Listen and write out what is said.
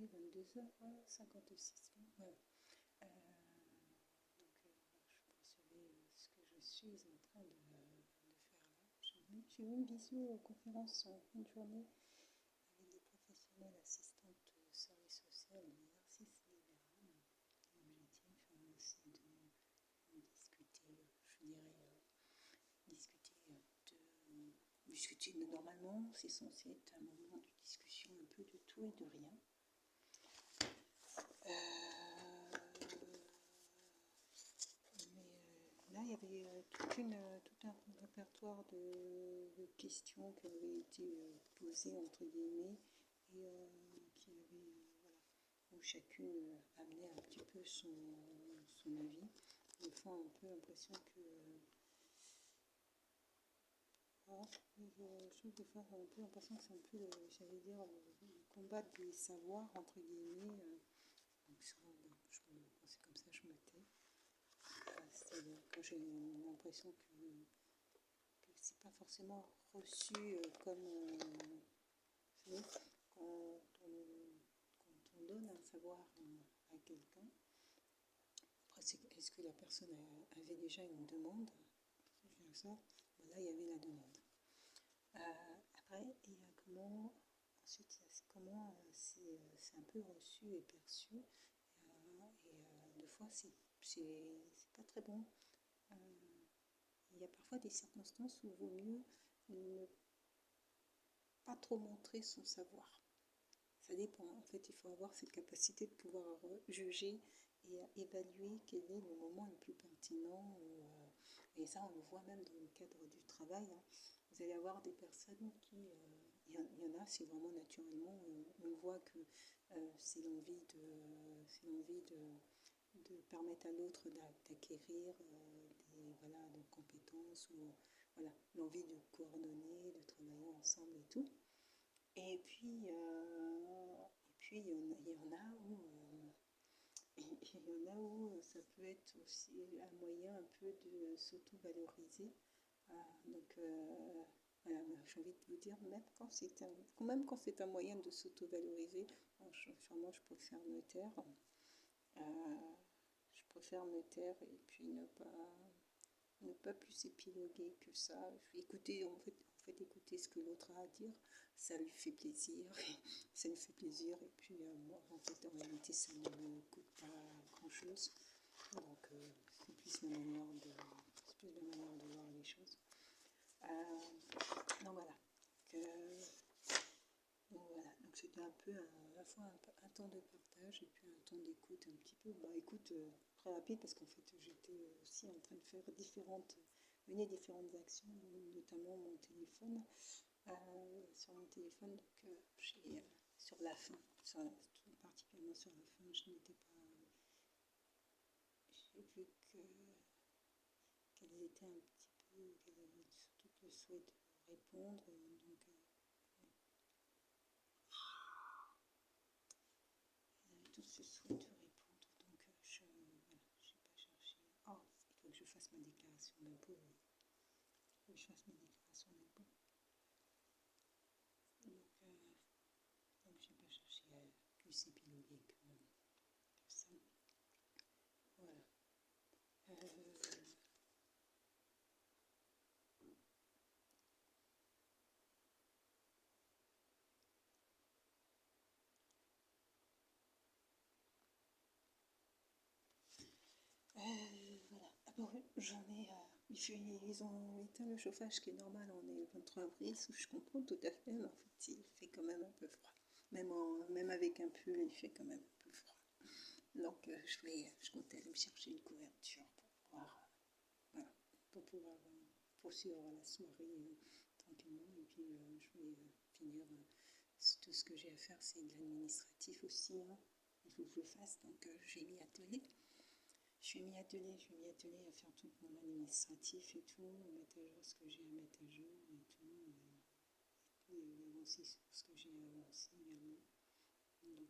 est 22h56. Voilà. Donc, je poursuivais ce que je suis en train de faire là. J'ai eu une visioconférence en fin de journée avec des professionnels assistantes de services sociaux de l'exercice libéral. L'objectif, c'est de discuter, je dirais, discuter normalement, c'est censé être un moment de discussion un peu de tout et de rien. Là, il y avait tout un répertoire de questions qui avaient été posées, entre guillemets, et où chacune amenait un petit peu son avis. Des fois, un peu l'impression que... je trouve des fois, un peu l'impression que c'est un peu, j'allais dire, le combat des savoirs, entre guillemets. Donc ça, quand c'est comme ça, je me tais. C'est-à-dire que j'ai l'impression que c'est pas forcément reçu comme... vous savez, quand on donne un savoir à quelqu'un, après, est-ce que la personne avait déjà une demande? Ça, voilà, il y avait la demande. Après, il y a comment... Ensuite, comment c'est un peu reçu et perçu. Des fois, c'est pas très bon. Il y a parfois des circonstances où il vaut mieux ne pas trop montrer son savoir. Ça dépend. En fait, il faut avoir cette capacité de pouvoir juger et évaluer quel est le moment le plus pertinent. Et ça, on le voit même dans le cadre du travail. Vous allez avoir des personnes qui... il y en a, c'est vraiment naturellement, on voit que c'est l'envie de permettre à l'autre d'acquérir des compétences ou l'envie de coordonner, de travailler ensemble et tout. Et puis il y en a où ça peut être aussi un moyen un peu de s'auto-valoriser. Voilà, j'ai envie de vous dire, même quand c'est un moyen de s'auto-valoriser, moi je préfère me taire. Et puis ne pas plus épiloguer que ça. Je vais écouter, écouter ce que l'autre a à dire. Ça lui fait plaisir. Et puis moi, en réalité, ça ne me coûte pas grand-chose. Donc, c'est plus la manière de voir les choses. Donc voilà. Donc c'était un peu à la fois un temps de partage et puis un temps d'écoute un petit peu. Écoute très rapide parce qu'en fait j'étais aussi en train de faire différentes actions, notamment mon téléphone. Sur mon téléphone, donc sur la fin, particulièrement sur la fin, je n'étais pas... J'ai vu qu'elles étaient un petit peu... qu'elles avaient surtout le souhait de répondre. Donc, tout ce souhait de répondre. Donc, je n'ai pas cherché. Oh, il faut que je fasse ma déclaration d'impôt. Donc, je n'ai pas cherché à plus épiloguer que ça. Voilà. Voilà. Ils ont éteint le chauffage, ce qui est normal, on est le 23 avril, je comprends tout à fait, mais en fait, il fait quand même un peu froid. Même avec un pull, il fait quand même un peu froid. Donc, je comptais aller me chercher une couverture pour pouvoir poursuivre la soirée tranquillement. Et puis, je vais finir. Tout ce que j'ai à faire, c'est de l'administratif aussi. Il faut que je le fasse, donc j'ai mis atelier. Je vais m'y atteler à faire tout mon administratif et tout, mettre à jour ce que j'ai à mettre à jour et tout, et avancer sur ce que j'ai à avancer également. Donc,